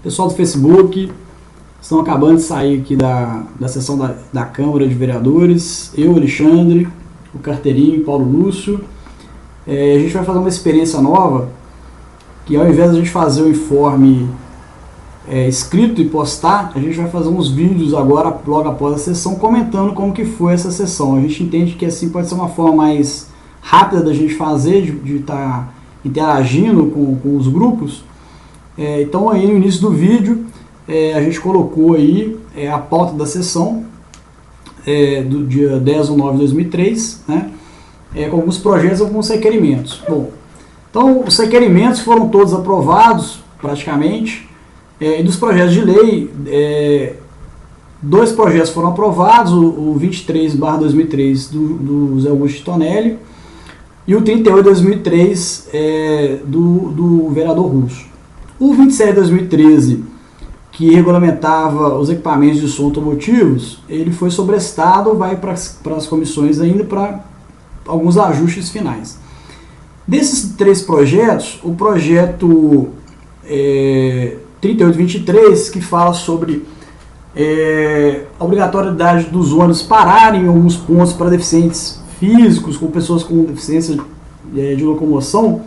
Pessoal do Facebook, estão acabando de sair aqui da sessão da Câmara de Vereadores. Eu, Alexandre, o Carteirinho, Paulo Lúcio. A gente vai fazer uma experiência nova, que ao invés de a gente fazer o informe escrito e postar, a gente vai fazer uns vídeos agora, logo após a sessão, comentando como que foi essa sessão. A gente entende que assim pode ser uma forma mais rápida da gente fazer, de estar interagindo com os grupos. Então aí no início do vídeo a gente colocou aí a pauta da sessão do dia 10/9 de 2003, né, com alguns projetos e alguns requerimentos. Bom, então os requerimentos foram todos aprovados praticamente, e dos projetos de lei, 2 projetos foram aprovados, o 23/2003 do Zé Augusto Tonelli e o 38/2003 do vereador Russo. O 27/2013, que regulamentava os equipamentos de som automotivos, ele foi sobrestado, vai para as comissões ainda para alguns ajustes finais. Desses 3 projetos, o projeto 38/23, que fala sobre a obrigatoriedade dos ônibus pararem em alguns pontos para deficientes físicos, com pessoas com deficiência de locomoção,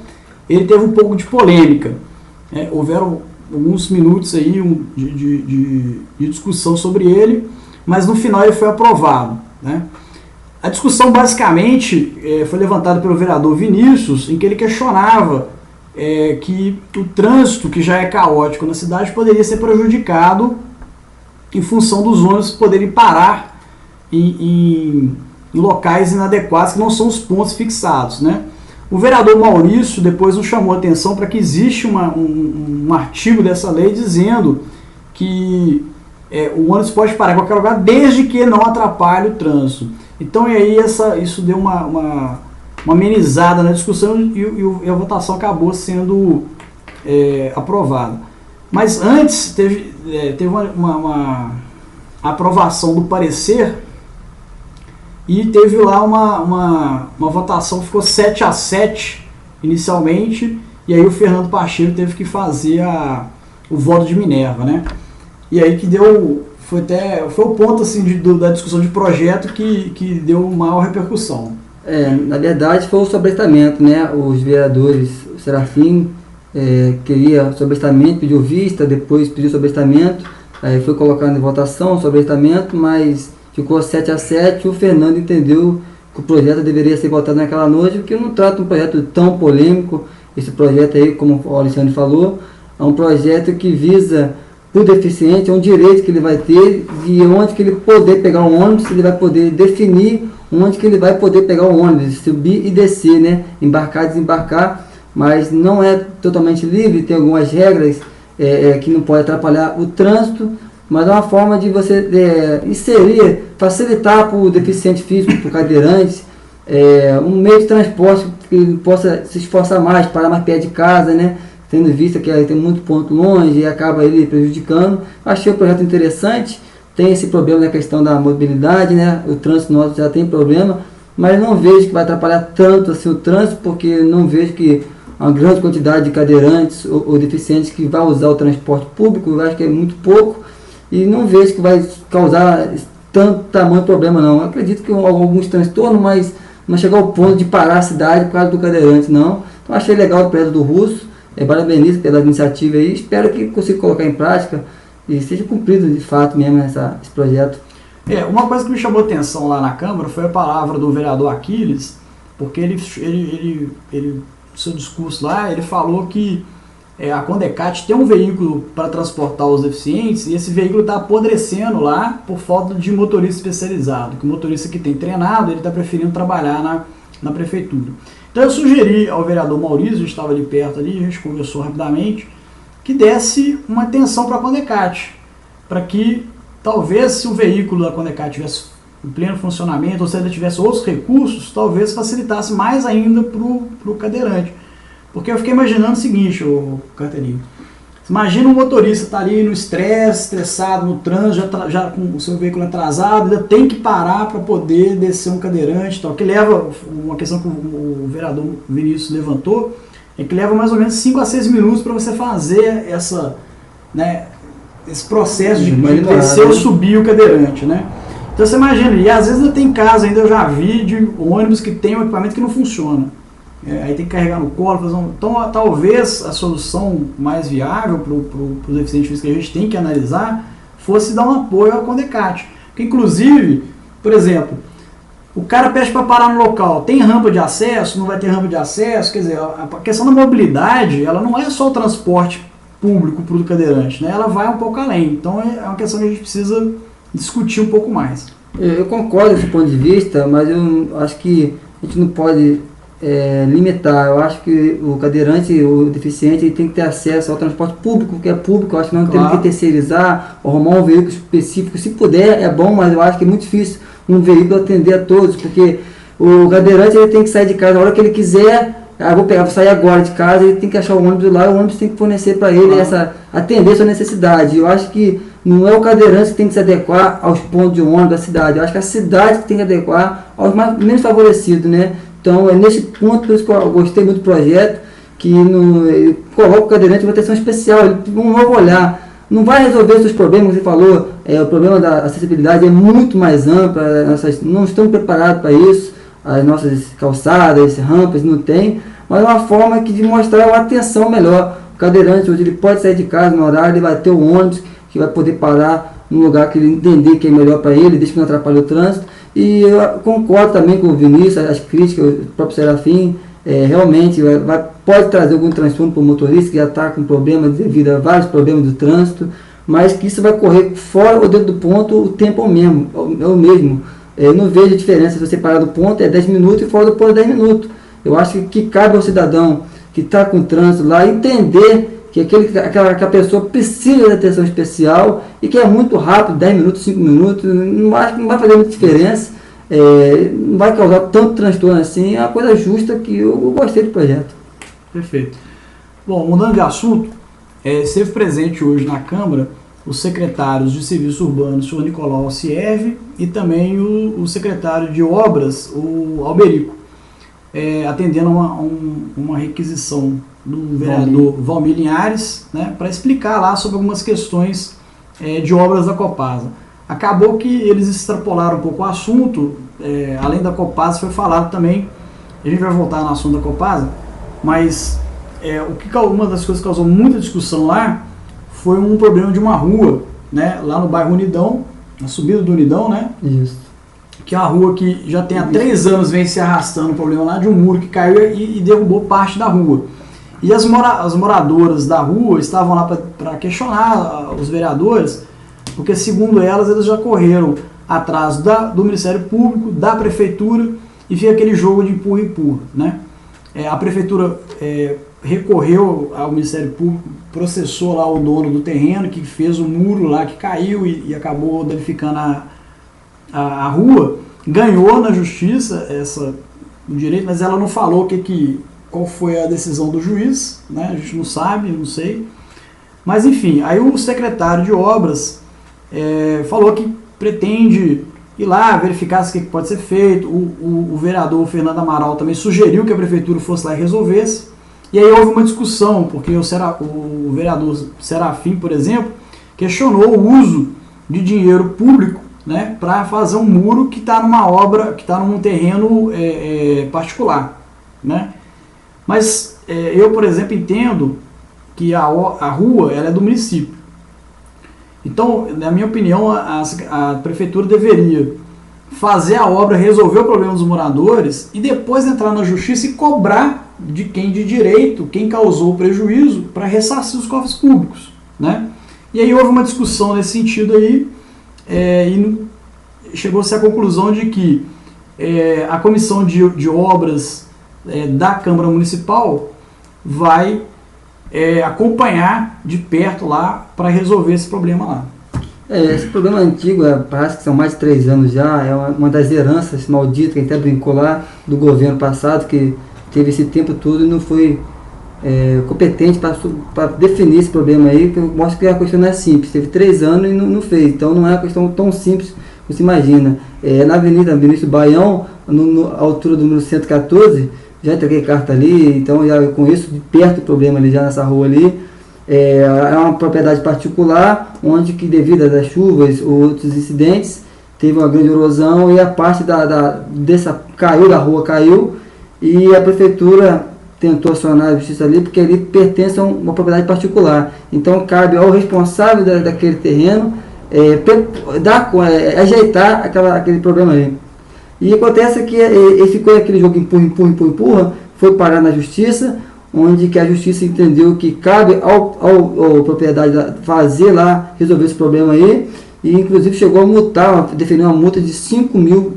ele teve um pouco de polêmica. Houveram alguns minutos aí de discussão sobre ele, mas no final ele foi aprovado, né? A discussão basicamente foi levantada pelo vereador Vinícius, em que ele questionava que o trânsito, que já é caótico na cidade, poderia ser prejudicado em função dos ônibus poderem parar em locais inadequados, que não são os pontos fixados, né? O vereador Maurício depois nos chamou a atenção para que existe um artigo dessa lei dizendo que o ônibus pode parar em qualquer lugar desde que não atrapalhe o trânsito. Então, e aí isso deu uma amenizada na discussão e a votação acabou sendo aprovada. Mas antes teve uma aprovação do parecer e teve lá uma votação que ficou 7-7 inicialmente, e aí o Fernando Pacheco teve que fazer o voto de Minerva, né? E aí que foi o ponto assim, da discussão de projeto que deu maior repercussão. Na verdade foi o sobrestamento, né? Os vereadores, o Serafim queria sobrestamento, pediu vista, depois pediu sobrestamento, aí foi colocado em votação o sobrestamento, mas ficou 7-7, o Fernando entendeu que o projeto deveria ser votado naquela noite, porque não trata um projeto tão polêmico. Esse projeto aí, como o Alexandre falou, é um projeto que visa o deficiente, é um direito que ele vai ter de onde que ele poder pegar um ônibus, ele vai poder definir onde que ele vai poder pegar o ônibus, subir e descer, né? Embarcar, desembarcar, mas não é totalmente livre, tem algumas regras que não pode atrapalhar o trânsito, mas é uma forma de você inserir, facilitar para o deficiente físico, para o cadeirante, um meio de transporte que ele possa se esforçar mais, parar mais perto de casa, né? Tendo vista que tem muito ponto longe e acaba ele prejudicando. Achei o projeto interessante, tem esse problema na questão da mobilidade, né? O trânsito nosso já tem problema, mas não vejo que vai atrapalhar tanto assim o trânsito, porque não vejo que uma grande quantidade de cadeirantes ou deficientes que vai usar o transporte público, eu acho que é muito pouco, e não vejo que vai causar tanto tamanho problema não. Eu acredito que alguns transtornos, mas não chegar ao ponto de parar a cidade por causa do cadeirante, não. Então achei legal o projeto do Russo, parabenizo pela iniciativa aí, espero que consiga colocar em prática e seja cumprido de fato mesmo esse projeto. Uma coisa que me chamou a atenção lá na Câmara foi a palavra do vereador Aquiles, porque ele seu discurso lá, ele falou que a Condecat tem um veículo para transportar os deficientes e esse veículo está apodrecendo lá por falta de motorista especializado, que o motorista que tem treinado, ele está preferindo trabalhar na prefeitura. Então eu sugeri ao vereador Maurício, a gente estava ali perto ali, a gente conversou rapidamente, que desse uma atenção para a Condecat, para que talvez se o veículo da Condecat tivesse em pleno funcionamento, ou se ele tivesse outros recursos, talvez facilitasse mais ainda para o cadeirante. Porque eu fiquei imaginando o seguinte, ô Carteirinho, imagina um motorista tá ali no estressado no trânsito, já com o seu veículo atrasado, ainda tem que parar para poder descer um cadeirante, tal, que leva, uma questão que o vereador Vinícius levantou, é que leva mais ou menos 5 a 6 minutos para você fazer né, esse processo de descer ou subir o cadeirante, né? Então você imagina, e às vezes ainda tem casos, ainda eu já vi de ônibus que tem um equipamento que não funciona. Aí tem que carregar no colo, então talvez a solução mais viável para os deficientes físicos que a gente tem que analisar fosse dar um apoio ao Condecate. Porque inclusive, por exemplo, o cara pede para parar no local, tem rampa de acesso, não vai ter rampa de acesso, quer dizer, a questão da mobilidade, ela não é só o transporte público para o cadeirante, né? Ela vai um pouco além, então é uma questão que a gente precisa discutir um pouco mais. Eu concordo com esse ponto de vista, mas eu acho que a gente não pode limitar. Eu acho que o cadeirante, o deficiente, ele tem que ter acesso ao transporte público, que é público. Eu acho que não temos que terceirizar, arrumar um veículo específico. Se puder, é bom, mas eu acho que é muito difícil um veículo atender a todos, porque o cadeirante ele tem que sair de casa na hora que ele quiser. Vou sair agora de casa, ele tem que achar o ônibus lá, o ônibus tem que fornecer para ele atender a sua necessidade. Eu acho que não é o cadeirante que tem que se adequar aos pontos de ônibus da cidade. Eu acho que a cidade que tem que adequar aos menos favorecidos, né? Então, é nesse ponto, por isso que eu gostei muito do projeto, que ele coloca o cadeirante em uma atenção especial, ele tem um novo olhar. Não vai resolver os seus problemas, você falou, o problema da acessibilidade é muito mais amplo, não estamos preparados para isso, as nossas calçadas, rampas, não tem, mas é uma forma de mostrar uma atenção melhor. O cadeirante, hoje, ele pode sair de casa no horário, ele vai ter um ônibus que vai poder parar no lugar que ele entender que é melhor para ele, desde que não atrapalhe o trânsito. E eu concordo também com o Vinícius, as críticas, o próprio Serafim, realmente pode trazer algum transtorno para o motorista que já está com problema devido a vários problemas do trânsito, mas que isso vai correr fora ou dentro do ponto, o tempo é o mesmo. Eu não vejo diferença se você parar do ponto, é 10 minutos e fora do ponto é 10 minutos. Eu acho que cabe ao cidadão que está com o trânsito lá entender que aquela pessoa precisa de atenção especial e que é muito rápido, 10 minutos, 5 minutos, não vai fazer muita diferença, não vai causar tanto transtorno assim, é uma coisa justa que eu gostei do projeto. Perfeito. Bom, mudando de assunto, esteve presente hoje na Câmara os secretários de Serviço Urbano, o senhor Nicolau Alcierve, e também o secretário de Obras, o Alberico, atendendo a uma requisição do vereador Valmir Linhares, né, para explicar lá sobre algumas questões de obras da Copasa. Acabou que eles extrapolaram um pouco o assunto, além da Copasa foi falado também, a gente vai voltar no assunto da Copasa, mas uma das coisas que causou muita discussão lá foi um problema de uma rua, né, lá no bairro Unidão, na subida do Unidão, né? Isso. Que é uma rua que já tem há 3 anos vem se arrastando o problema lá de um muro que caiu e derrubou parte da rua. E as moradoras da rua estavam lá para questionar os vereadores, porque segundo elas, eles já correram atrás do Ministério Público, da Prefeitura, e fica aquele jogo de empurra-empurra, né? A Prefeitura recorreu ao Ministério Público, processou lá o dono do terreno, que fez o muro lá que caiu e acabou danificando a rua, ganhou na justiça o direito, mas ela não falou qual foi a decisão do juiz, né? A gente não sabe, não sei. Mas enfim, aí o secretário de Obras falou que pretende ir lá verificar o que pode ser feito. O vereador Fernando Amaral também sugeriu que a prefeitura fosse lá e resolvesse. E aí houve uma discussão, porque o vereador Serafim, por exemplo, questionou o uso de dinheiro público, né, para fazer um muro que está numa obra, que está num terreno particular, né? Mas eu, por exemplo, entendo que a rua ela é do município. Então, na minha opinião, a prefeitura deveria fazer a obra, resolver o problema dos moradores e depois entrar na justiça e cobrar de quem de direito, quem causou o prejuízo, para ressarcir os cofres públicos, né? E aí houve uma discussão nesse sentido aí, e chegou-se à conclusão de que a comissão de obras da Câmara Municipal vai acompanhar de perto lá para resolver esse problema lá. Esse problema antigo, parece que são mais de 3 anos já, é uma das heranças malditas que a gente até brincou lá do governo passado, que teve esse tempo todo e não foi competente para definir esse problema aí, que eu mostro que a questão não é simples, teve 3 anos e não fez, então não é uma questão tão simples como se imagina. Na Avenida Vinícius Baião, à altura do número 114, já entreguei carta ali, então já conheço de perto o problema ali, já nessa rua ali, é uma propriedade particular, onde que devido às chuvas ou outros incidentes, teve uma grande erosão e a parte caiu da rua, e a prefeitura tentou acionar a justiça ali, porque ali pertence a uma propriedade particular. Então cabe ao responsável daquele terreno ajeitar aquele problema ali. E acontece que ele ficou aquele jogo empurra, foi parar na justiça, onde que a justiça entendeu que cabe ao propriedade fazer lá, resolver esse problema aí, e inclusive chegou a multar, definiu uma multa de 5 mil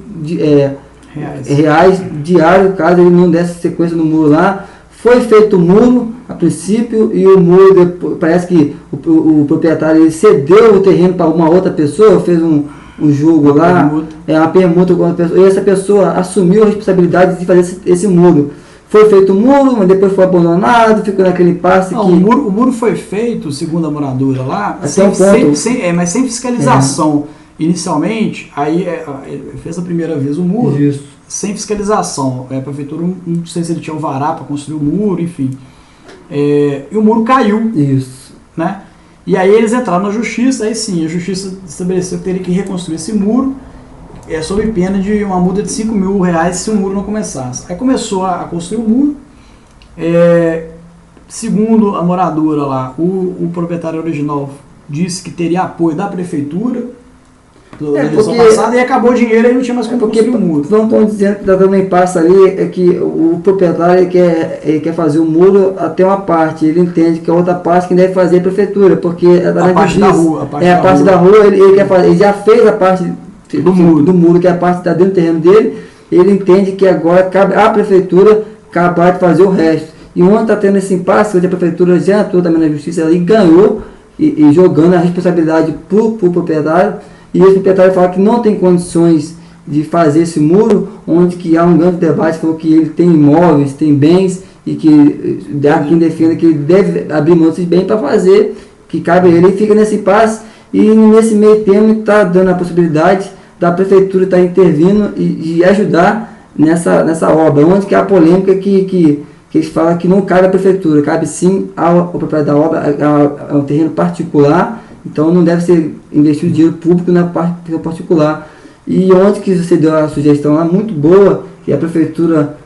reais diário, caso ele não desse sequência no muro lá. Foi feito o muro a princípio, e o muro depois, parece que o proprietário ele cedeu o terreno para uma outra pessoa, fez um jogo lá, uma permuta com outra pessoa, e essa pessoa assumiu a responsabilidade de fazer esse muro. Foi feito o muro, mas depois foi abandonado, ficou naquele impasse. O muro foi feito, segundo a moradora lá, mas sem fiscalização. Inicialmente, aí fez a primeira vez o muro, isso, sem fiscalização. A prefeitura, não sei se ele tinha um vará para construir o muro, enfim. E o muro caiu. Isso. Né? E aí eles entraram na justiça, aí sim, a justiça estabeleceu que teria que reconstruir esse muro, sob pena de uma multa de 5 mil reais se o muro não começasse. Aí começou a construir o muro. Segundo a moradora lá, o proprietário original disse que teria apoio da prefeitura da eleição passada, e acabou o dinheiro e não tinha mais como construir o muro. Não estão dizendo que está dando um impasse ali, é que o proprietário ele quer fazer o muro até uma parte, ele entende que a outra parte que deve fazer a prefeitura, porque a parte da rua, ele já fez a parte do muro, que é a parte que está dentro do terreno dele. Ele entende que agora cabe à prefeitura acabar de fazer o resto. E onde está tendo esse impasse, onde a prefeitura já entrou também na justiça e ganhou, e jogando a responsabilidade para o proprietário, e esse proprietário fala que não tem condições de fazer esse muro, onde que há um grande debate, falou que ele tem imóveis, tem bens, e que há quem defenda que ele deve abrir mão desses bens para fazer, que cabe a ele, e fica nesse impasse, e nesse meio termo está dando a possibilidade da prefeitura estar intervindo e ajudar nessa obra, onde que há a polêmica que eles falam que não cabe à prefeitura, cabe sim ao proprietário da obra, é um terreno particular, então não deve ser investido dinheiro público na parte particular. E onde que você deu a sugestão lá, muito boa, que a prefeitura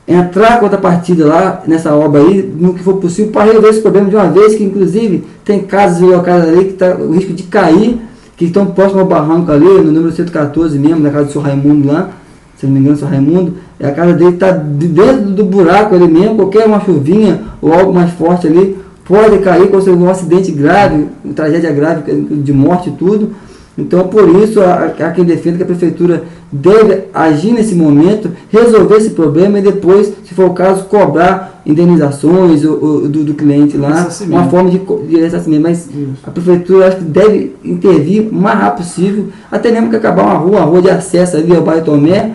entrar com outra partida lá, nessa obra aí, no que for possível, para resolver esse problema de uma vez, que inclusive tem casas e locais ali que está o risco de cair, que estão próximos ao barranco ali, no número 114 mesmo, na casa do Sr. Raimundo lá, se não me engano, o Sr. Raimundo, a casa dele está dentro do buraco ali mesmo, qualquer uma chuvinha ou algo mais forte ali, pode cair com um acidente grave, uma tragédia grave de morte e tudo. Então, por isso, há quem defenda que a prefeitura deve agir nesse momento, resolver esse problema e depois, se for o caso, cobrar indenizações do cliente lá, uma forma de ressarcimento. Mas a prefeitura acho que deve intervir o mais rápido possível, até mesmo que acabar uma rua de acesso ali ao bairro Tomé,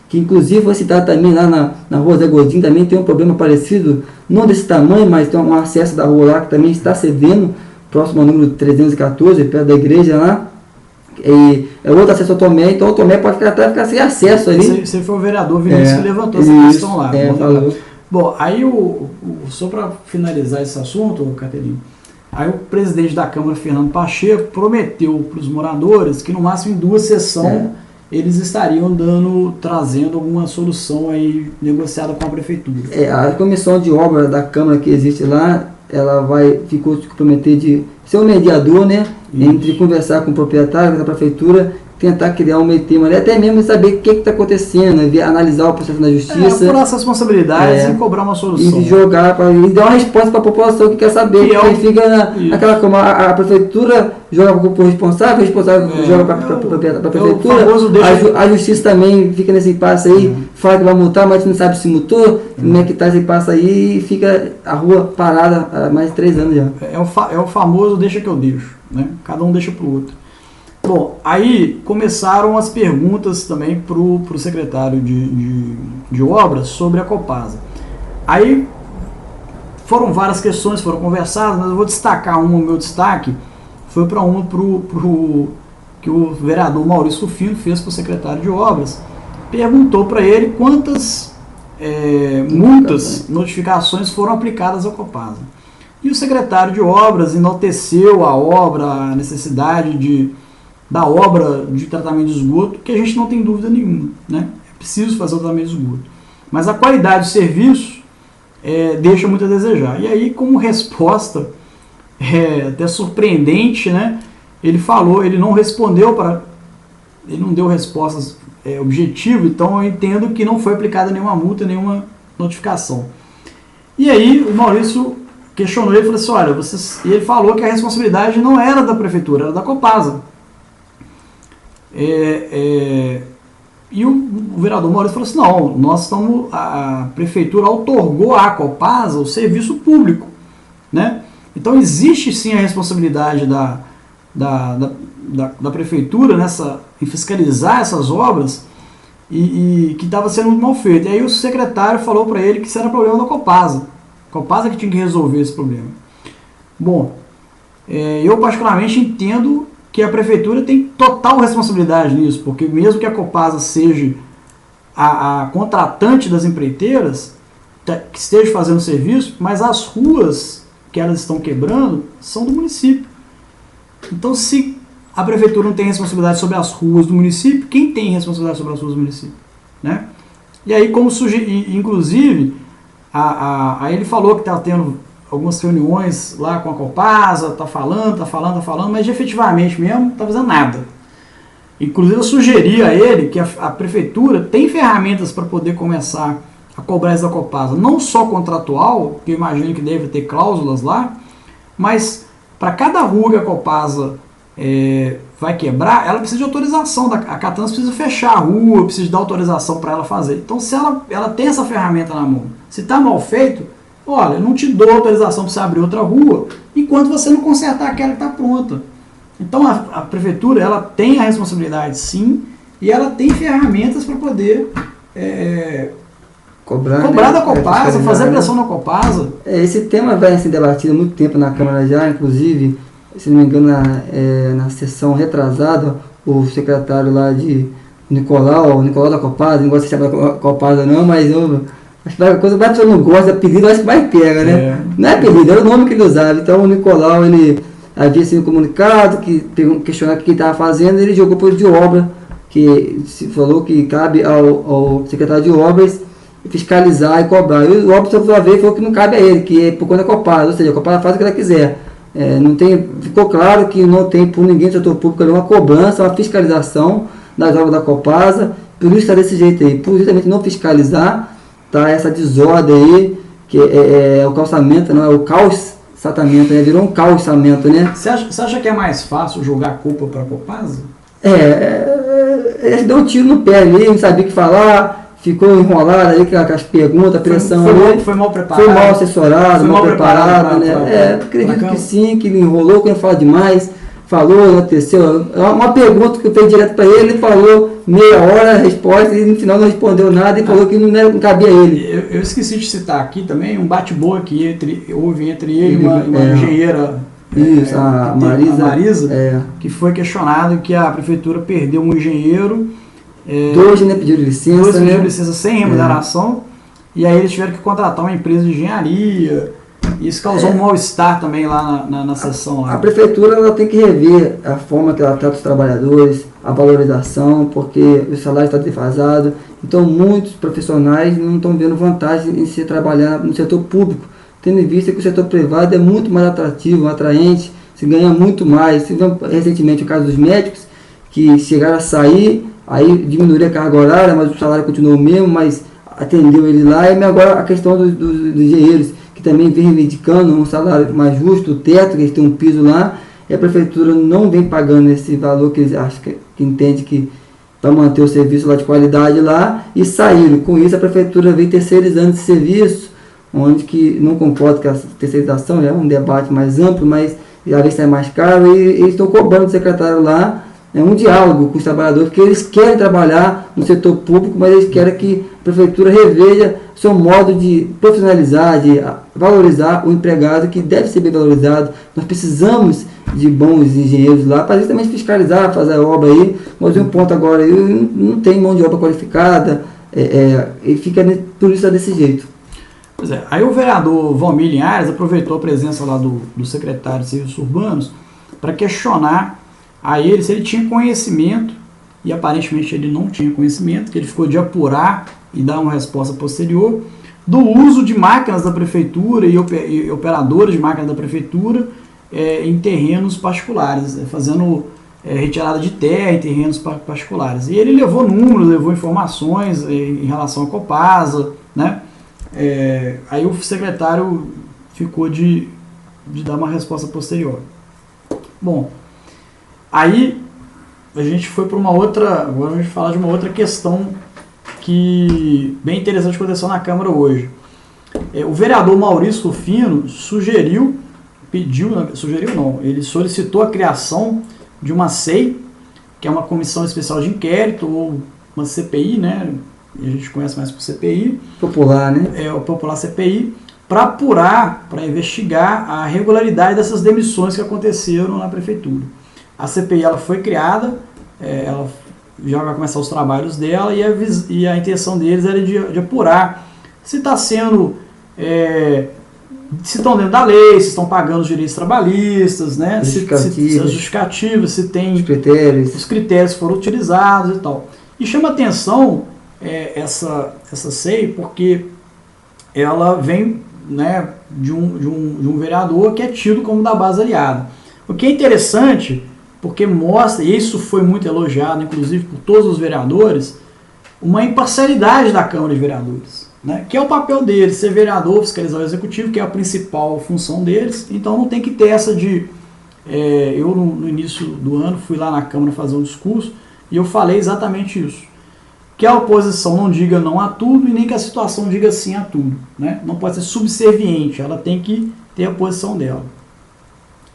que inclusive foi citado também lá na rua Zé Godinho, também tem um problema parecido, não desse tamanho, mas tem um acesso da rua lá que também está cedendo, próximo ao número 314, perto da igreja lá. E é outro acesso ao Tomé, então o Tomé pode até ficar sem acesso ali. Você foi o vereador Vinícius que levantou essa questão lá. Bom, aí só para finalizar esse assunto, Caterina, aí o presidente da Câmara, Fernando Pacheco, prometeu para os moradores que no máximo em 2 sessões eles estariam trazendo alguma solução aí negociada com a prefeitura. A comissão de obra da Câmara que existe lá, ela ficou se comprometer de ser um mediador, né? Entre conversar com o proprietário da prefeitura, tentar criar um meio termo ali, até mesmo saber o que está acontecendo, analisar o processo na justiça. Apurar as responsabilidades e cobrar uma solução. E jogar, e dar uma resposta para a população que quer saber. Que aí fica naquela como a prefeitura joga para o responsável, o responsável joga para a prefeitura, a justiça também fica nesse impasse aí, fala que vai multar, mas não sabe se multou, como é que está esse impasse aí, e fica a rua parada há mais de 3 anos já. É o famoso deixa que eu deixo, né? Cada um deixa para o outro. Bom, aí começaram as perguntas também para o secretário de obras sobre a Copasa. Aí foram várias questões, foram conversadas, mas eu vou destacar o meu destaque foi para uma que o vereador Maurício Rufino fez para o secretário de obras. Perguntou para ele quantas multas, notificações foram aplicadas à Copasa. E o secretário de obras enalteceu a obra, a necessidade da obra de tratamento de esgoto, que a gente não tem dúvida nenhuma, né? É preciso fazer o tratamento de esgoto. Mas a qualidade do serviço deixa muito a desejar. E aí, como resposta, até surpreendente, né? Ele não respondeu ele não deu respostas objetivas, então eu entendo que não foi aplicada nenhuma multa, nenhuma notificação. E aí o Maurício questionou ele e falou assim, olha, e ele falou que a responsabilidade não era da prefeitura, era da Copasa. E o vereador Maurício falou assim, não, a prefeitura outorgou à Copasa o serviço público, né? Então existe sim a responsabilidade da prefeitura em fiscalizar essas obras e que estava sendo muito mal feito. E aí o secretário falou para ele que isso era problema da Copasa. A Copasa que tinha que resolver esse problema. Bom, eu particularmente entendo que a prefeitura tem total responsabilidade nisso, porque mesmo que a Copasa seja a contratante das empreiteiras, que esteja fazendo serviço, mas as ruas que elas estão quebrando são do município. Então, se a prefeitura não tem responsabilidade sobre as ruas do município, quem tem responsabilidade sobre as ruas do município? Né? E aí, inclusive, aí ele falou que está tendo algumas reuniões lá com a Copasa, está falando, mas efetivamente mesmo não está fazendo nada. Inclusive, eu sugeri a ele que a prefeitura tem ferramentas para poder começar a cobrar isso da Copasa, não só contratual, que eu imagino que deve ter cláusulas lá, mas para cada rua que a Copasa vai quebrar, ela precisa de autorização, a Catans precisa fechar a rua, precisa dar autorização para ela fazer. Então, se ela tem essa ferramenta na mão, se está mal feito, olha, eu não te dou autorização para você abrir outra rua, enquanto você não consertar aquela que está pronta. Então, a prefeitura ela tem a responsabilidade, sim, e ela tem ferramentas para poder cobrar da Copasa, fazer pressão na Copasa. Esse tema vai ser debatido há muito tempo na Câmara já, inclusive, se não me engano, na sessão retrasada, o secretário lá de Nicolau da Copasa, não gosto de chamar da Copasa não, mas acho que a coisa mais que eu não gosto, apelido, acho que mais pega, né? Não é apelido, era o nome que ele usava. Então o Nicolau, ele havia sido comunicado, questionado o que ele estava fazendo, ele jogou por de obra, que se falou que cabe ao secretário de obras fiscalizar e cobrar. E o obra, por sua vez, falou que não cabe a ele, que é por conta da Copasa, ou seja, a Copasa faz o que ela quiser. Ficou claro que não tem por ninguém do setor público uma cobrança, uma fiscalização das obras da Copasa, por isso está desse jeito aí, por justamente não fiscalizar, tá, essa desordem aí, que é o calçamento, não é o calçamento, né? Virou um calçamento, né? Você acha que é mais fácil jogar a culpa para a Copasa? Ele deu um tiro no pé ali, não sabia o que falar, ficou enrolado aí com as perguntas, a pressão foi mal preparado. Foi mal assessorado, mal preparado, né? Acredito que sim, que ele enrolou, que ele fala demais, falou, aconteceu. Uma pergunta que eu fiz direto para ele falou meia hora a resposta e no final não respondeu nada e falou que não cabia a ele. Eu esqueci de citar aqui também um bate-boa que houve entre ele e uma engenheira. Isso, a Marisa, que foi questionado que a prefeitura perdeu um engenheiro. Dois pediram licença. Dois pediram licença sem remuneração. E aí eles tiveram que contratar uma empresa de engenharia. E isso causou um mal-estar também lá na sessão. A prefeitura ela tem que rever a forma que ela trata os trabalhadores, a valorização, porque o salário está defasado. Então muitos profissionais não estão vendo vantagem em se trabalhar no setor público, tendo em vista que o setor privado é muito mais atrativo, atraente, se ganha muito mais. Recentemente o caso dos médicos, que chegaram a sair, aí diminuiu a carga horária, mas o salário continuou o mesmo, mas atendeu ele lá. E agora a questão dos engenheiros, que também vem reivindicando um salário mais justo, o teto, que eles têm um piso lá, e a prefeitura não vem pagando esse valor que eles acham que entende que vai manter o serviço lá de qualidade lá, e saíram. Com isso a prefeitura vem terceirizando esse serviço, onde que não concordo com a terceirização, é um debate mais amplo, mas já vê se é mais caro, e eles estão cobrando do secretário lá um diálogo com os trabalhadores, porque eles querem trabalhar no setor público, mas eles querem que a prefeitura reveja seu modo de profissionalizar, de valorizar o empregado, que deve ser bem valorizado. Nós precisamos de bons engenheiros lá para justamente fiscalizar, fazer a obra aí. Mas um ponto agora, não tem mão de obra qualificada, e fica por isso desse jeito. Pois é, aí o vereador Valmir Linhares aproveitou a presença lá do secretário de Serviços Urbanos para questionar a ele se ele tinha conhecimento, e aparentemente ele não tinha conhecimento, que ele ficou de apurar e dar uma resposta posterior, do uso de máquinas da prefeitura e operadores de máquinas da prefeitura em terrenos particulares, fazendo retirada de terra em terrenos particulares. E ele levou números, levou informações em relação à Copasa, né? Aí o secretário ficou de dar uma resposta posterior. Bom, aí a gente foi para uma outra, agora a gente falar de uma outra questão que bem interessante que aconteceu na Câmara hoje. O vereador Maurício Rufino ele solicitou a criação de uma SEI, que é uma comissão especial de inquérito, ou uma CPI, né? A gente conhece mais por CPI. Popular, né? O popular CPI, para apurar, para investigar a regularidade dessas demissões que aconteceram na prefeitura. A CPI ela foi criada, ela já vai começar os trabalhos dela, e a intenção deles era de apurar se está sendo... se estão dentro da lei, se estão pagando os direitos trabalhistas, né? As justificativas, se tem os critérios foram utilizados e tal. E chama atenção essa SEI porque ela vem, né, de um vereador que é tido como da base aliada. O que é interessante, porque mostra, e isso foi muito elogiado, inclusive por todos os vereadores, uma imparcialidade da Câmara de Vereadores, né, que é o papel deles, ser vereador, fiscalizar o executivo, que é a principal função deles. Então não tem que ter essa de... eu no início do ano fui lá na Câmara fazer um discurso e eu falei exatamente isso, que a oposição não diga não a tudo e nem que a situação diga sim a tudo, né? Não pode ser subserviente, ela tem que ter a posição dela.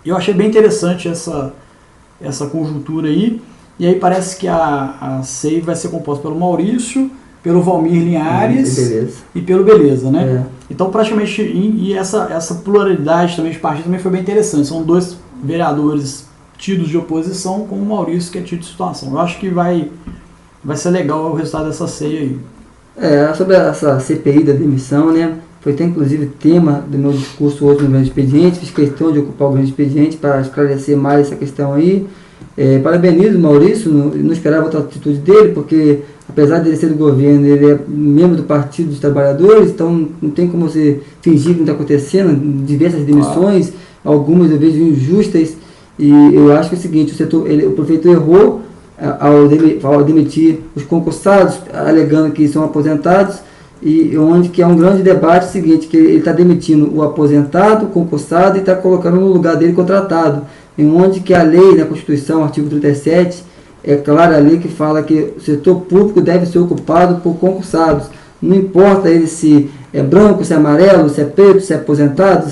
Eu achei bem interessante essa conjuntura aí, e aí parece que a SEI vai ser composta pelo Maurício, pelo Valmir Linhares e pelo Beleza, né? Então praticamente, e essa pluralidade também de partido também foi bem interessante, são dois vereadores tidos de oposição com o Maurício que é tido de situação. Eu acho que vai ser legal o resultado dessa SEI aí. Sobre essa CPI da demissão, né? Foi até inclusive tema do meu discurso hoje no Grande Expediente, fiz questão de ocupar o Grande Expediente para esclarecer mais essa questão aí. Parabenizo o Maurício, não esperava outra atitude dele, porque apesar de ele ser do governo, ele é membro do Partido dos Trabalhadores, então não tem como você fingir que não está acontecendo, diversas demissões, algumas eu vejo injustas, e eu acho que é o seguinte, o prefeito errou ao demitir os concursados, alegando que são aposentados, e onde que é um grande debate seguinte, que ele está demitindo o aposentado, o concursado, e está colocando no lugar dele contratado, em onde que a lei, na Constituição, artigo 37, é clara a lei que fala que o setor público deve ser ocupado por concursados, não importa ele se é branco, se é amarelo, se é preto, se é aposentado,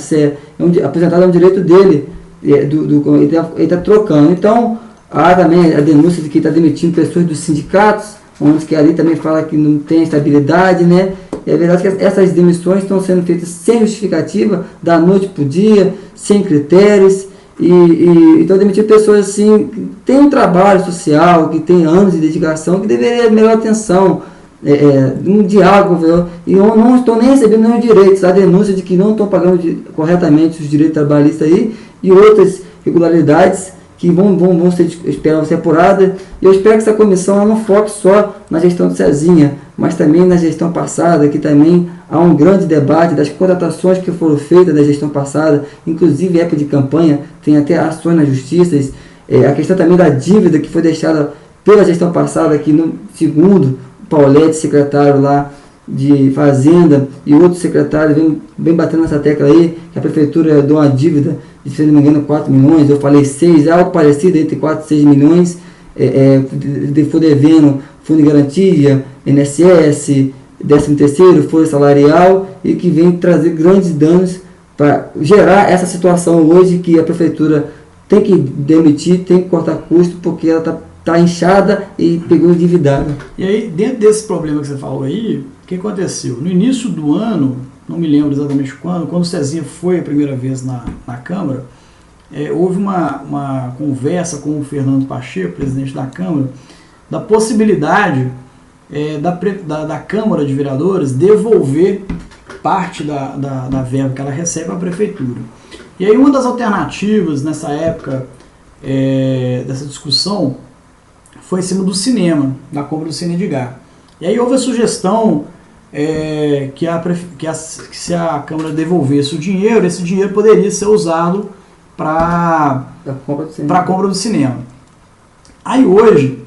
aposentado é um direito dele, ele está trocando. Então, há também a denúncia de que está demitindo pessoas dos sindicatos, onde que ali também fala que não tem estabilidade, né? E é verdade que essas demissões estão sendo feitas sem justificativa, da noite para o dia, sem critérios, e então demitir pessoas assim, que têm um trabalho social, que tem anos de dedicação, que deveria ter melhor atenção, um diálogo, e eu não estou nem recebendo nenhum direito, a denúncia de que não estão pagando corretamente os direitos trabalhistas aí, e outras irregularidades que esperam ser apuradas. E eu espero que essa comissão não foque só na gestão do Cezinha, mas também na gestão passada, que também há um grande debate das contratações que foram feitas da gestão passada, inclusive época de campanha, tem até ações na justiça, a questão também da dívida que foi deixada pela gestão passada, que segundo o Pauletti, secretário lá de Fazenda, e outros secretários vem batendo nessa tecla aí, que a prefeitura deu uma dívida de, se não me engano, 4 milhões, eu falei 6, algo parecido, entre 4 e 6 milhões, foi devendo fundo de garantia, INSS, 13º, folha salarial, e que vem trazer grandes danos para gerar essa situação hoje que a prefeitura tem que demitir, tem que cortar custo, porque ela está inchada e pegou endividada. E aí, dentro desse problema que você falou aí, o que aconteceu? No início do ano, não me lembro exatamente quando o Cezinha foi a primeira vez na Câmara, houve uma conversa com o Fernando Pacheco, presidente da Câmara, da possibilidade da Câmara de Vereadores devolver parte da verba que ela recebe a prefeitura. E aí uma das alternativas nessa época dessa discussão foi em cima do cinema, da compra do Cine Edgar. E aí houve a sugestão que se a Câmara devolvesse o dinheiro, esse dinheiro poderia ser usado para a compra do cinema. Aí hoje,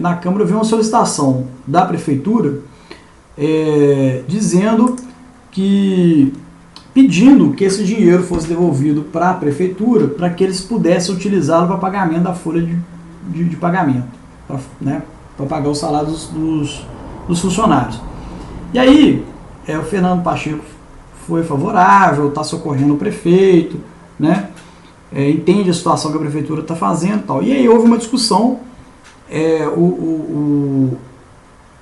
na Câmara veio uma solicitação da Prefeitura pedindo que esse dinheiro fosse devolvido para a Prefeitura, para que eles pudessem utilizá-lo para pagamento da folha de pagamento, para pagar o salário dos funcionários. E aí, o Fernando Pacheco foi favorável, está socorrendo o prefeito, né? Entende a situação que a prefeitura está fazendo e tal. E aí houve uma discussão,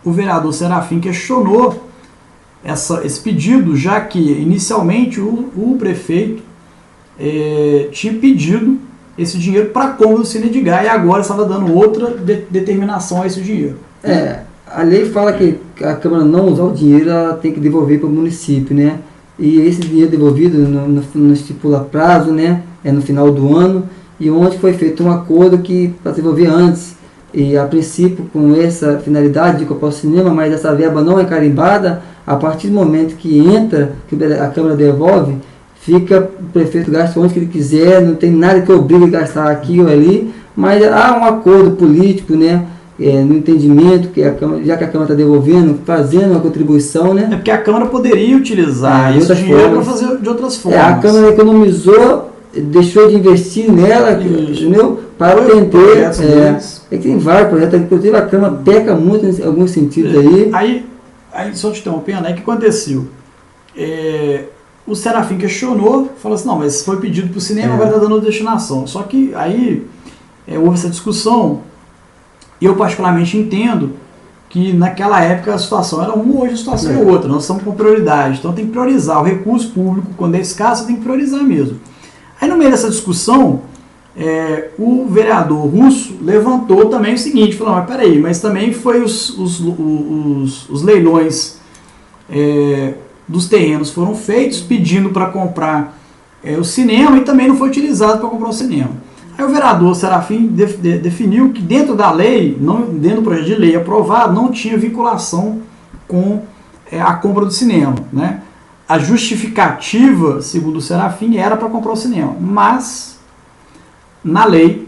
o vereador Serafim questionou esse pedido, já que inicialmente o prefeito tinha pedido esse dinheiro para a compra do Cine Edgar e agora estava dando outra determinação a esse dinheiro. A lei fala que a Câmara não usar o dinheiro, ela tem que devolver para o município, né? E esse dinheiro devolvido não estipula prazo, né? É no final do ano, e onde foi feito um acordo para devolver antes. E a princípio, com essa finalidade de comprar o cinema, mas essa verba não é carimbada, a partir do momento que entra, que a Câmara devolve, fica o prefeito gasta onde que ele quiser, não tem nada que obrigue a gastar aqui ou ali, mas há um acordo político, né? No entendimento que já que a Câmara está devolvendo, fazendo uma contribuição, né? Porque a Câmara poderia utilizar esse dinheiro para fazer de outras formas. A Câmara economizou, deixou de investir nela, entendeu? Para atender. Tem vários projetos, inclusive a Câmara peca muito em alguns sentidos aí. Aí só te interrompendo, aí o que aconteceu? O Serafim questionou, falou assim, não, mas foi pedido para o cinema, vai estar dando destinação. Só que aí houve essa discussão. Eu particularmente entendo que naquela época a situação era uma, hoje a situação é outra. Nós estamos com prioridade. Então tem que priorizar. O recurso público, quando é escasso, tem que priorizar mesmo. Aí no meio dessa discussão, o vereador Russo levantou também o seguinte, falou, mas peraí, mas também foi os leilões dos terrenos foram feitos pedindo para comprar o cinema e também não foi utilizado para comprar o cinema. Aí o vereador Serafim definiu que dentro da lei, dentro do projeto de lei aprovado, não tinha vinculação com a compra do cinema, né? A justificativa, segundo o Serafim, era para comprar o cinema, mas na lei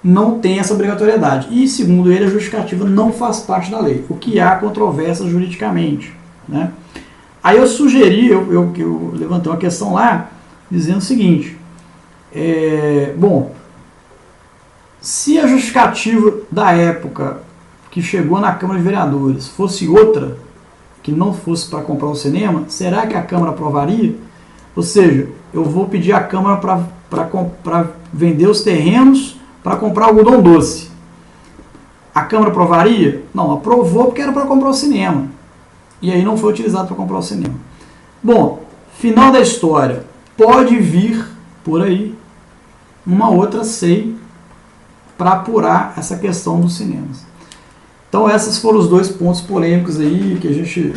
não tem essa obrigatoriedade. E, segundo ele, a justificativa não faz parte da lei, o que há controvérsia juridicamente, né? Aí eu sugeri, eu levantei uma questão lá, dizendo o seguinte, se a justificativa da época que chegou na Câmara de Vereadores fosse outra, que não fosse para comprar o cinema, será que a Câmara aprovaria? Ou seja, eu vou pedir à Câmara para vender os terrenos para comprar algodão doce. A Câmara aprovaria? Não, aprovou porque era para comprar o cinema. E aí não foi utilizado para comprar o cinema. Bom, final da história. Pode vir por aí uma outra SEI para apurar essa questão dos cinemas. Então esses foram os dois pontos polêmicos aí que a gente...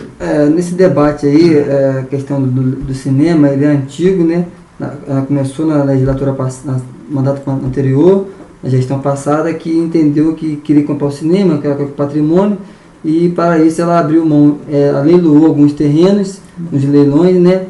nesse debate aí, a questão do cinema, ele é antigo, né? Ela começou na legislatura passada, no mandato anterior, na gestão passada, que entendeu que queria comprar o cinema, que era o patrimônio, e para isso ela abriu mão, ela leiloou alguns terrenos, nos leilões, né?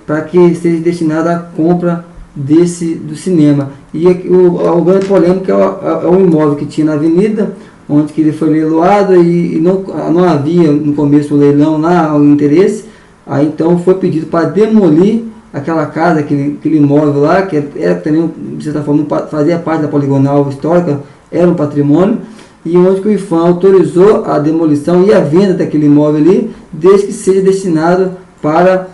Para que seja destinado à compra do cinema. E o grande polêmico é o imóvel que tinha na avenida, onde que ele foi leiloado e não havia no começo do leilão lá o interesse. Aí então foi pedido para demolir aquela casa, aquele imóvel lá, que era também, de certa forma, fazia parte da poligonal histórica, era um patrimônio, e onde que o IPHAN autorizou a demolição e a venda daquele imóvel ali, desde que seja destinado para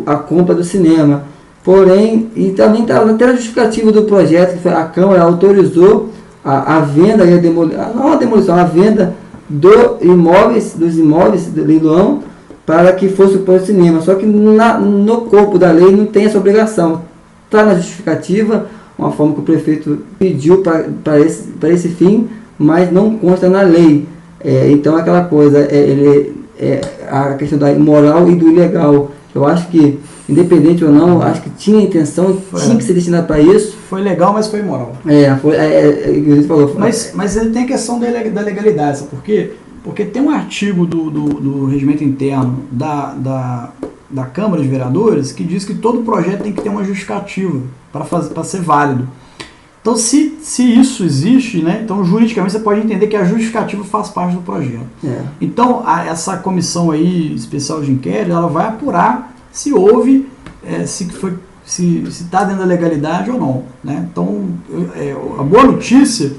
a compra do cinema. Porém, e também está até a justificativa do projeto, que a Câmara autorizou a venda e a venda dos imóveis do leilão para que fosse para o cinema. Só que no corpo da lei não tem essa obrigação. Está na justificativa, uma forma que o prefeito pediu para esse fim, mas não consta na lei. Então aquela coisa, a questão da imoral e do ilegal. Eu acho que, independente ou não, acho que tinha intenção, tinha que ser destinado para isso. Foi legal, mas foi imoral. Ele falou. Mas ele tem a questão da legalidade, sabe por quê? Porque tem um artigo do regimento interno da Câmara de Vereadores que diz que todo projeto tem que ter uma justificativa para ser válido. Então, se isso existe, né, então juridicamente você pode entender que a justificativa faz parte do projeto. Então, essa comissão aí especial de inquérito, ela vai apurar se houve, se está dentro da legalidade ou não. Né? Então, a boa notícia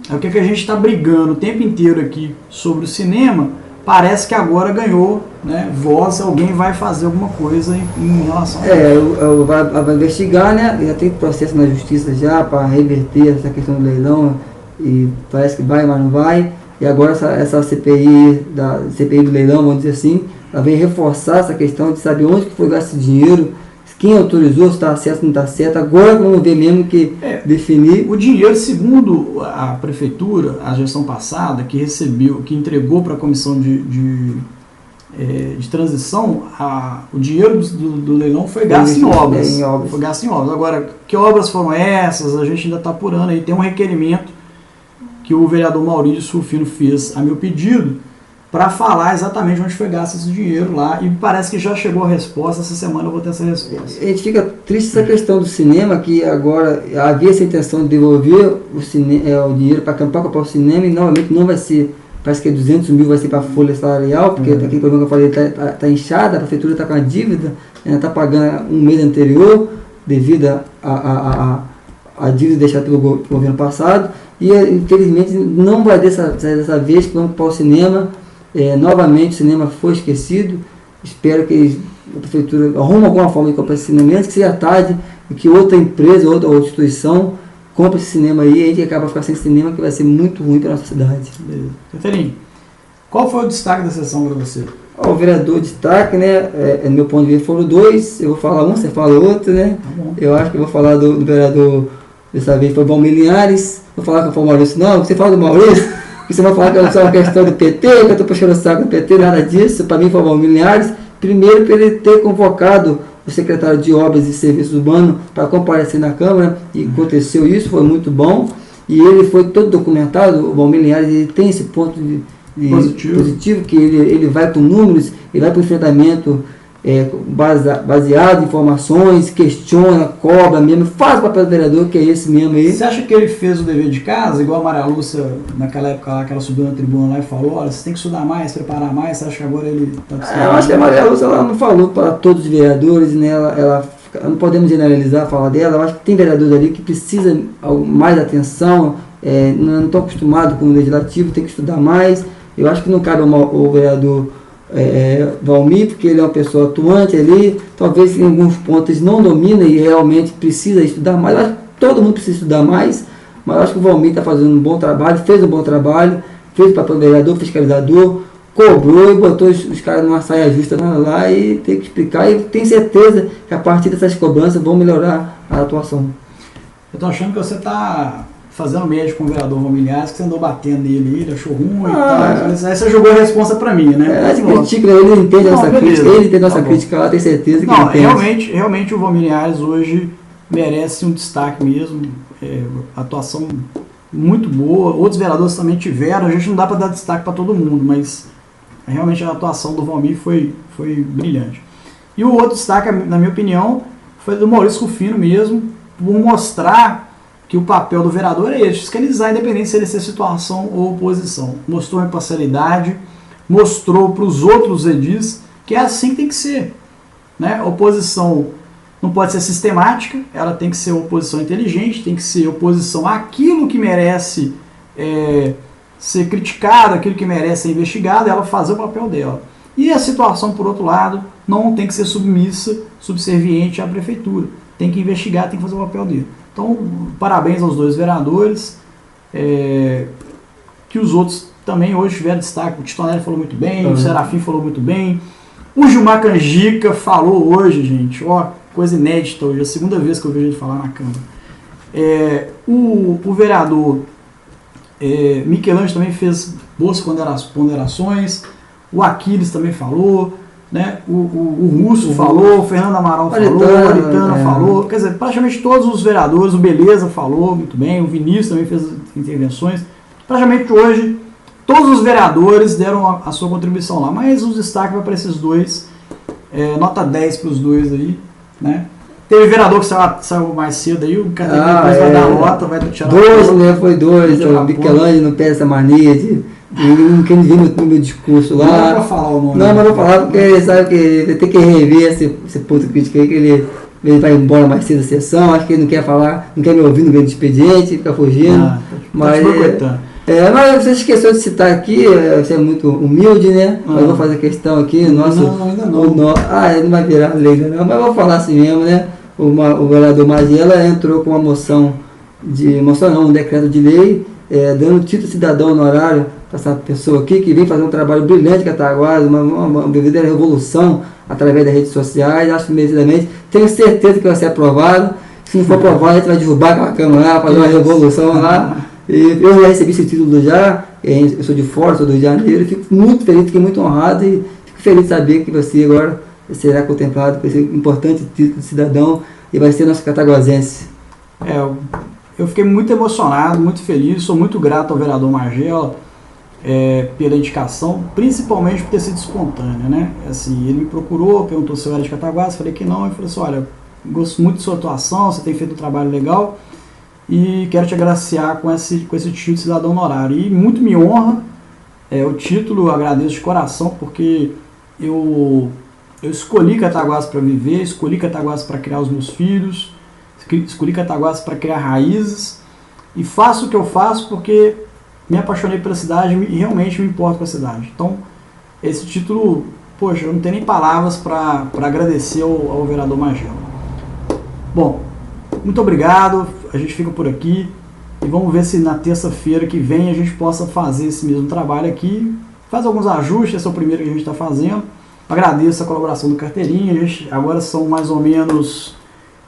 é o que a gente está brigando o tempo inteiro aqui sobre o cinema. Parece que agora ganhou, né, voz, alguém vai fazer alguma coisa em relação a isso. Vai investigar, né? Já tem processo na justiça já para reverter essa questão do leilão, e parece que vai, mas não vai. E agora essa CPI do leilão, vamos dizer assim, ela vem reforçar essa questão de saber onde que foi gasto esse dinheiro, quem autorizou, se está certo ou não está certo. Agora vamos ver mesmo que definir. O dinheiro, segundo a prefeitura, a gestão passada, que entregou para a comissão de transição, o dinheiro do leilão foi gasto em obras. Foi gasto em obras. Agora, que obras foram essas? A gente ainda está apurando aí. Tem um requerimento que o vereador Maurício Rufino fez a meu pedido, para falar exatamente onde foi gasto esse dinheiro lá, e parece que já chegou a resposta. Essa semana eu vou ter essa resposta. A gente fica triste essa questão do cinema, que agora havia essa intenção de devolver o dinheiro para acampar para o cinema, e novamente não vai ser, parece que 200 mil vai ser para a folha salarial, porque aquele problema que eu falei está inchada, a prefeitura está com a dívida, está pagando um mês anterior, devido a dívida deixada pelo governo passado, e infelizmente não vai dessa vez que vamos para o cinema. Novamente o cinema foi esquecido. Espero que a prefeitura arrume alguma forma de comprar esse cinema, antes que seja tarde, e que outra empresa, outra instituição compre esse cinema aí, e a gente acaba ficando sem cinema, que vai ser muito ruim para a nossa cidade. Beleza. Caterine, qual foi o destaque da sessão para você? O vereador destaque, né, no meu ponto de vista foram dois. Eu vou falar um, você fala outro, né? Eu acho que eu vou falar do vereador, dessa vez foi Valmir Linhares. Vou falar que foi o Maurício, não, você fala do Maurício. Você vai falar que é só uma questão do PT, que eu estou puxando o saco do PT, nada disso. Para mim foi o Valmir Linhares. Primeiro, por ele ter convocado o secretário de Obras e Serviços Urbanos para comparecer na Câmara, e aconteceu isso, foi muito bom. E ele foi todo documentado. O Valmir Linhares, ele tem esse ponto positivo, que ele vai para números, ele vai para o enfrentamento baseado em informações, questiona, cobra mesmo, faz o papel do vereador, que é esse mesmo aí. Você acha que ele fez o dever de casa, igual a Maria Lúcia, naquela época lá, que ela subiu na tribuna lá e falou, olha, você tem que estudar mais, preparar mais? Você acha que agora ele está eu acho que a Maria Lúcia, ela não falou para todos os vereadores, né? Ela não podemos generalizar a fala dela. Eu acho que tem vereadores ali que precisam mais atenção, não estão acostumados com o legislativo, tem que estudar mais. Eu acho que não cabe ao vereador Valmir, porque ele é uma pessoa atuante ali, talvez em alguns pontos não domina e realmente precisa estudar mais. Eu acho que todo mundo precisa estudar mais, mas eu acho que o Valmir está fazendo um bom trabalho, fez um bom trabalho, fez o papel do vereador, fiscalizador, cobrou e botou os caras numa saia justa lá, e tem que explicar, e tenho certeza que a partir dessas cobranças vão melhorar a atuação. Eu estou achando que você está fazendo médio com o vereador Valmir Linhares, que você andou batendo nele, ele achou ruim e tal. Aí você jogou a responsa para mim, né? Ele entende a nossa crítica, ele entende a nossa crítica lá, tem certeza que ele entende. Realmente o Valmir Linhares hoje merece um destaque mesmo, atuação muito boa. Outros vereadores também tiveram, a gente não dá para dar destaque para todo mundo, mas realmente a atuação do Valmir foi brilhante. E o outro destaque, na minha opinião, foi do Maurício Rufino mesmo, por mostrar que o papel do vereador é esse, fiscalizar, independente se ele é situação ou oposição. Mostrou a imparcialidade, mostrou para os outros edis que é assim que tem que ser. Né? A oposição não pode ser sistemática, ela tem que ser oposição inteligente, tem que ser oposição àquilo que merece ser criticado, aquilo que merece ser investigado, ela fazer o papel dela. E a situação, por outro lado, não tem que ser subserviente à prefeitura. Tem que investigar, tem que fazer o papel dele. Então, parabéns aos dois vereadores, que os outros também hoje tiveram destaque. O Titonelli falou muito bem, o Serafim falou muito bem, o Gilmar Canjica falou hoje, gente, coisa inédita hoje, é a segunda vez que eu vejo ele falar na Câmara. O vereador Michelangelo também fez boas ponderações, o Aquiles também falou, né? O Russo falou, o Fernando Amaral falou, o Aritana falou, quer dizer, praticamente todos os vereadores, o Beleza falou muito bem, o Vinícius também fez intervenções, praticamente hoje todos os vereadores deram a sua contribuição lá, mas os destaques vai para esses dois, nota 10 para os dois aí, né? Teve vereador que saiu mais cedo aí, o cara depois vai dar nota, vai tirar dois, né? Foi dois, o Michelangelo não perde essa mania de quem viu no meu discurso lá. Não dá pra falar o nome. Não, mas vou falar porque ele sabe que ele tem que rever esse ponto crítico aí, que ele vai embora mais cedo da sessão, acho que ele não quer falar, não quer me ouvir no meio do expediente, fica fugindo. Mas você esqueceu de citar aqui, você é muito humilde, né? Mas vou fazer questão aqui, ainda não. Ele não vai virar lei ainda não, mas vou falar assim mesmo, né? O vereador Magela entrou com uma um decreto de lei, dando título cidadão honorário para essa pessoa aqui, que vem fazer um trabalho brilhante com a Cataguases, uma verdadeira revolução através das redes sociais, acho merecidamente, tenho certeza que vai ser aprovado. Se não for aprovado, a gente vai derrubar aquela Câmara lá, fazer uma revolução lá. E eu já recebi esse título já, eu sou de fora, sou do Rio de Janeiro, fico muito feliz, fiquei muito honrado e fico feliz de saber que você agora será contemplado por esse importante título de cidadão e vai ser nosso cataguasense. Eu fiquei muito emocionado, muito feliz, sou muito grato ao vereador Magela pela indicação, principalmente por ter sido espontânea, né? Assim, ele me procurou, perguntou se eu era de Cataguases, falei que não, e falei assim, olha, gosto muito de sua atuação, você tem feito um trabalho legal e quero te agraciar com esse título de cidadão honorário. E muito me honra o título, agradeço de coração, porque eu escolhi Cataguases para viver, escolhi Cataguases para criar os meus filhos, escolhi Cataguases para criar raízes, e faço o que eu faço porque me apaixonei pela cidade e realmente me importo com a cidade. Então, esse título, poxa, eu não tenho nem palavras para agradecer ao vereador Magela. Bom, muito obrigado, a gente fica por aqui e vamos ver se na terça-feira que vem a gente possa fazer esse mesmo trabalho aqui, faz alguns ajustes, esse é o primeiro que a gente está fazendo. Agradeço a colaboração do Carteirinha, agora são mais ou menos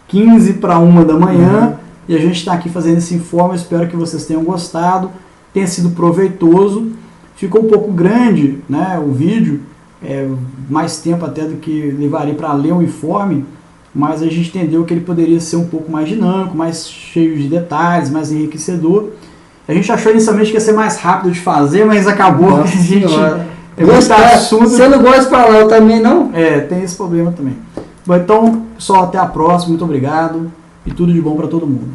15 para 1 da manhã e a gente está aqui fazendo esse informe, espero que vocês tenham gostado, tenha sido proveitoso, ficou um pouco grande, né, o vídeo, mais tempo até do que levaria para ler o informe, mas a gente entendeu que ele poderia ser um pouco mais dinâmico, mais cheio de detalhes, mais enriquecedor. A gente achou inicialmente que ia ser mais rápido de fazer, mas acabou que a gente... Você não gosta de falar, eu também não? Tem esse problema também. Bom, então, pessoal, até a próxima, muito obrigado e tudo de bom para todo mundo.